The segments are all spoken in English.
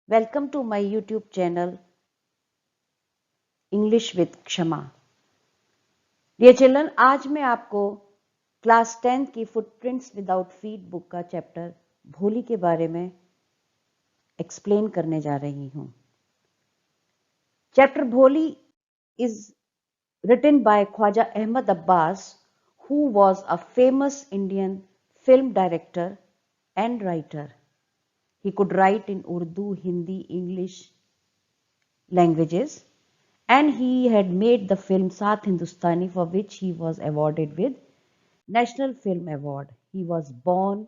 Welcome to my YouTube channel English with Kshama. Dear children, आज मैं आपको क्लास 10 की फुटप्रिंट्स विदाउट फीट बुक का चैप्टर भोली के बारे में एक्सप्लेन करने जा रही हूँ। चैप्टर भोली is written by Khwaja Ahmad Abbas, who was a famous Indian film director and writer. He could write in Urdu, Hindi, English languages, and he had made the film Saath Hindustani, for which he was awarded with National Film Award. He was born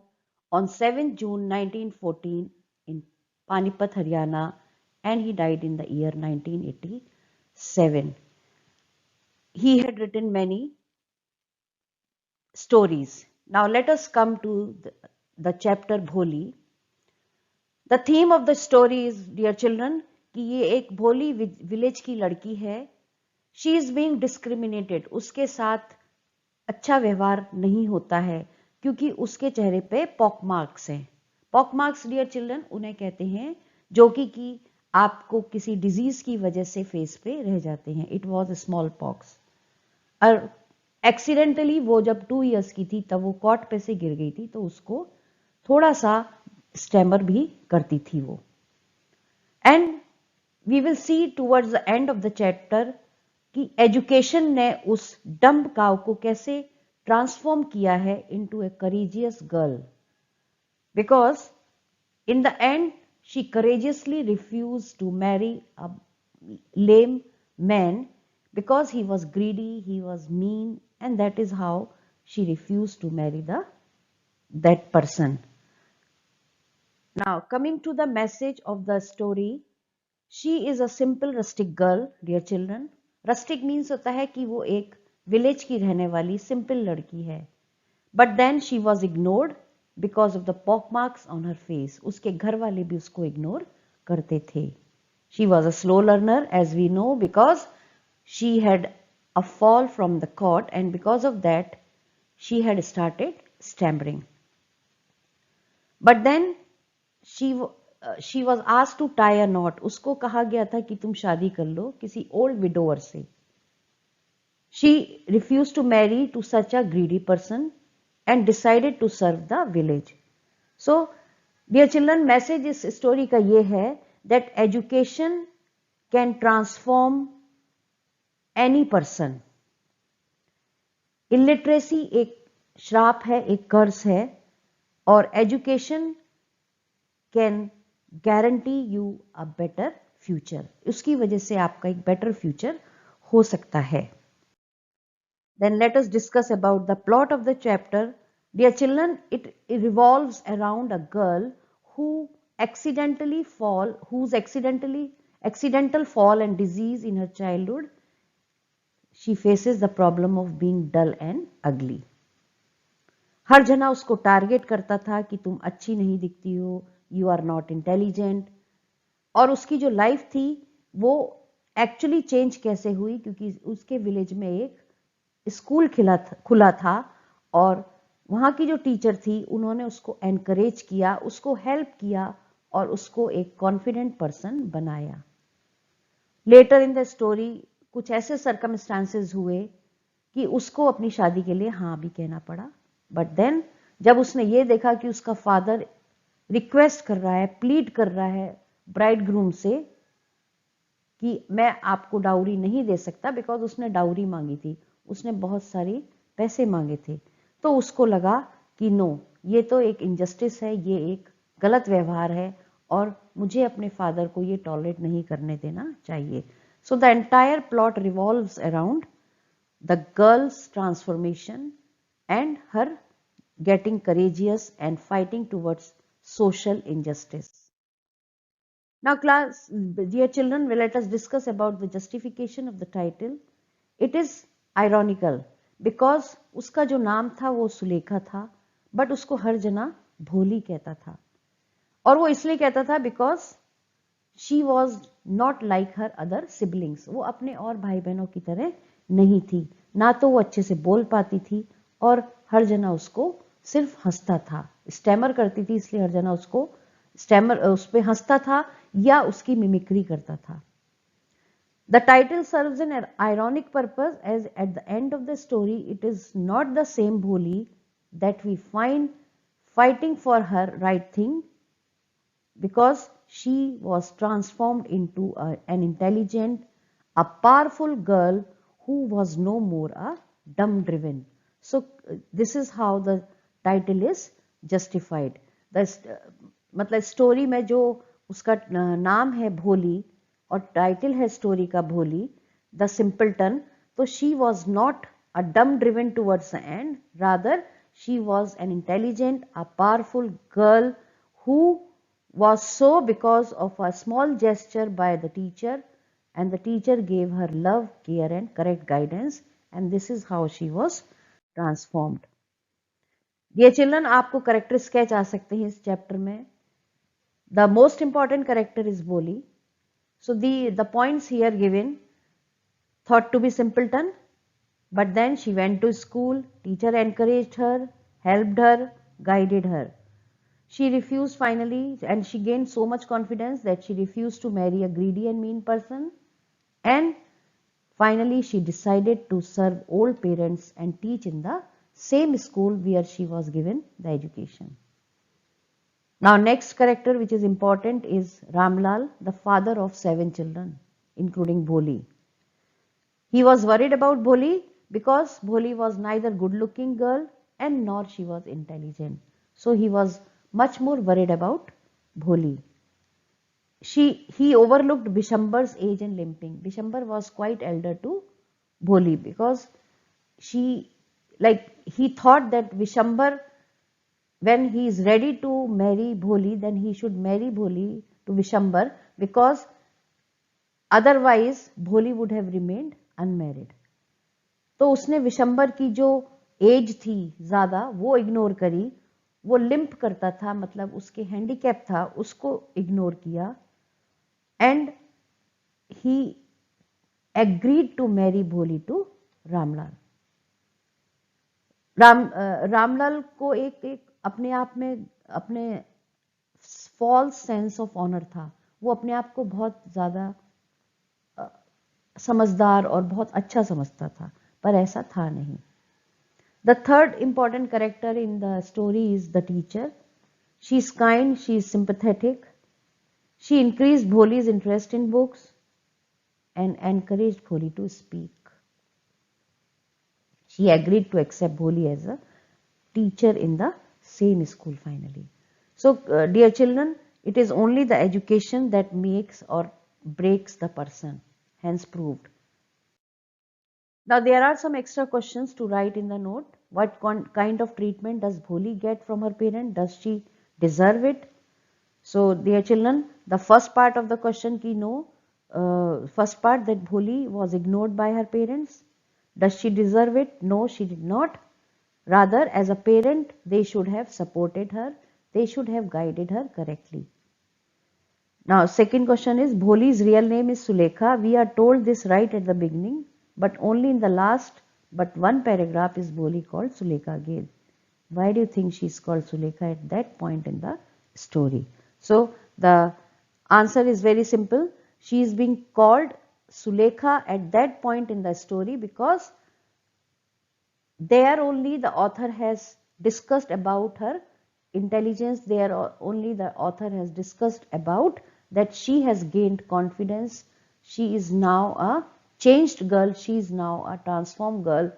on 7 June 1914 in Panipat, Haryana, and he died in the year 1987. He had written many stories. Now let us come to the chapter Bholi. The theme of the story is, dear children, कि ये एक भोली village की लड़की है. She is being discriminated. उसके साथ अच्छा व्यवहार नहीं होता है क्योंकि उसके चेहरे पे पॉक मार्क्स हैं. पॉक मार्क्स, डियर चिल्ड्रन, उन्हें कहते हैं जो कि आपको किसी डिजीज की वजह से फेस पे रह जाते हैं. It was small pox. और एक्सीडेंटली वो जब 2 इयर्स की थी तब वो कॉट पे से गिर गई थी, तो उसको थोड़ा सा स्टैमर भी करती थी वो. And we will see towards the end of the chapter कि एजुकेशन ने उस डम्ब काउ को कैसे ट्रांसफॉर्म किया है into a courageous girl, because in the end she courageously refuse to marry a lame man because he was greedy, he was mean, and that is how she refused to marry that person. Now coming to the message of the story, she is a simple rustic girl, dear children. Rustic means होता है कि वो एक village की रहने वाली simple लड़की है. But then she was ignored because of the pock marks on her face. उसके घर वाले भी उसको इग्नोर करते थे. She was a slow learner, as we know, because she had a fall from the cot, and because of that she had started stammering. But then she was asked to tie a knot. उसको कहा गया था कि तुम शादी कर लो किसी old widower से. She refused to marry to such a greedy person and decided to serve the village. So dear children, message इस स्टोरी का ये है that education can transform any person. Illiteracy एक श्राप है, एक कर्स है, और education can guarantee you a better future. उसकी वजह से आपका एक बेटर फ्यूचर हो सकता है. Then let us discuss about the plot of the chapter. Dear children, it revolves around a girl who whose accidental fall and disease in her childhood. She faces the problem of being dull and ugly. हर जना उसको target करता था कि तुम अच्छी नहीं दिखती हो, यू आर नॉट इंटेलिजेंट. और उसकी जो लाइफ थी वो एक्चुअली चेंज कैसे हुई, क्योंकि उसके विलेज में एक स्कूल खुला था और वहाँ की जो टीचर थी उन्होंने उसको एनकरेज किया, उसको हेल्प किया और उसको एक कॉन्फिडेंट पर्सन बनाया. लेटर इन द स्टोरी कुछ ऐसे सर्कमस्टांसेस हुए कि उसको अपनी शादी के लिए हाँ भी कहना पड़ा. बट देन जब उसने ये देखा कि उसका फादर रिक्वेस्ट कर रहा है, प्लीड कर रहा है ब्राइड ग्रूम से कि मैं आपको डाउरी नहीं दे सकता, बिकॉज उसने डाउरी मांगी थी, उसने बहुत सारी पैसे मांगे थे, तो उसको लगा कि नो, ये तो एक इनजस्टिस है, ये एक गलत व्यवहार है और मुझे अपने फादर को ये टॉलरेट नहीं करने देना चाहिए. So the entire plot revolves around the girl's transformation and her getting courageous and fighting towards social injustice. Now class, dear children, let us discuss about the justification of the title. It is ironical because उसका जो नाम था वो सुलेखा था, but उसको हर जना भोली कहता था. और वो इसलिए कहता था because she was not like her other siblings. वो अपने और भाई बहनों की तरह नहीं थी, ना तो वो अच्छे से बोल पाती थी और हर जना उसको सिर्फ हंसता था. स्टैमर करती थी इसलिए हर जना उसको स्टैमर उस पर हंसता था या उसकी मिमिक्री करता था। The title serves an ironic purpose, as at the end of the story it is not the same Bholi that we find fighting for her right thing, because she was transformed into an intelligent, a powerful girl who was no more a dumb driven. So this is how the title is justified. The मतलब story में जो उसका नाम है भोली और title है story का भोली द सिंपलटन, तो शी वॉज नॉट अ डम driven towards the end, rather she was an intelligent, a powerful girl who was so because of a small gesture by the teacher, and the teacher gave her love, care and correct guidance, and this is how she was transformed. Dear children, आपको character sketch आ सकते हैं इस chapter में. The most important character is Boli. So the points here given: thought to be simpleton, but then she went to school, teacher encouraged her, helped her, guided her. She refused finally, and she gained so much confidence that she refused to marry a greedy and mean person. And finally, she decided to serve old parents and teach in the same school where she was given the education. Now, next character which is important is Ramlal, the father of 7 children, including Bholi. He was worried about Bholi because Bholi was neither good-looking girl and nor she was intelligent. So he was much more worried about Bholi. He overlooked Bishambar's age and limping. Bishambar was quite elder to Bholi because he thought that Bishambar, when he is ready to marry Bholi, then he should marry Bholi to Bishambar, because otherwise Bholi would have remained unmarried. तो उसने विशंबर की जो as थी ज्यादा वो ignore करी, वो limp करता था, मतलब उसके हैंडीकैप था, उसको इग्नोर किया, and he agreed to marry Bholi to Ramlal. Ramlal को एक अपने आप में अपने फॉल्स सेंस ऑफ ऑनर था. वो अपने आप को बहुत ज्यादा समझदार और बहुत अच्छा समझता था, पर ऐसा था नहीं. The third important character in the story is the teacher. She is kind, she is sympathetic. She increased Bholi's interest in books and encouraged Bholi to speak. She agreed to accept Bholi as a teacher in the same school finally. So, dear children, it is only the education that makes or breaks the person, hence proved. Now, there are some extra questions to write in the note. What kind of treatment does Bholi get from her parent? Does she deserve it? So, dear children, the first part of the question ki no, first part, that Bholi was ignored by her parents. Does she deserve it? No, she did not. Rather, as a parent, they should have supported her. They should have guided her correctly. Now, second question is, Bholi's real name is Sulekha. We are told this right at the beginning, but only in the last but one paragraph is Bholi called Sulekha again. Why do you think she is called Sulekha at that point in the story? So, the answer is very simple. She is being called Sulekha at that point in the story because there only the author has discussed about her intelligence. There only the author has discussed about that she has gained confidence. She is now a changed girl. She is now a transformed girl,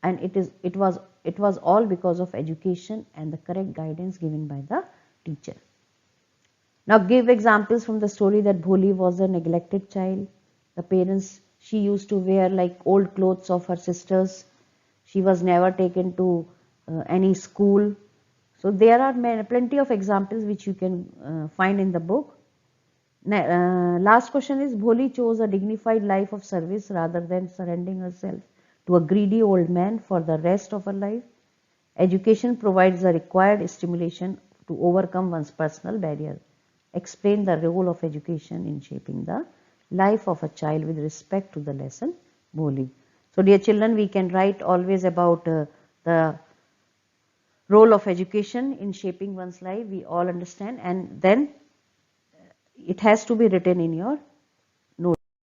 and it was all because of education and the correct guidance given by the teacher. Now, give examples from the story that Bholi was a neglected child. The parents, she used to wear like old clothes of her sisters. She was never taken to any school. So, there are plenty of examples which you can find in the book. Last question is, Bholi chose a dignified life of service rather than surrendering herself to a greedy old man for the rest of her life. Education provides the required stimulation to overcome one's personal barrier. Explain the role of education in shaping the life of a child with respect to the lesson Bholi. So, dear children, we can write always about the role of education in shaping one's life. We all understand, and then it has to be written in your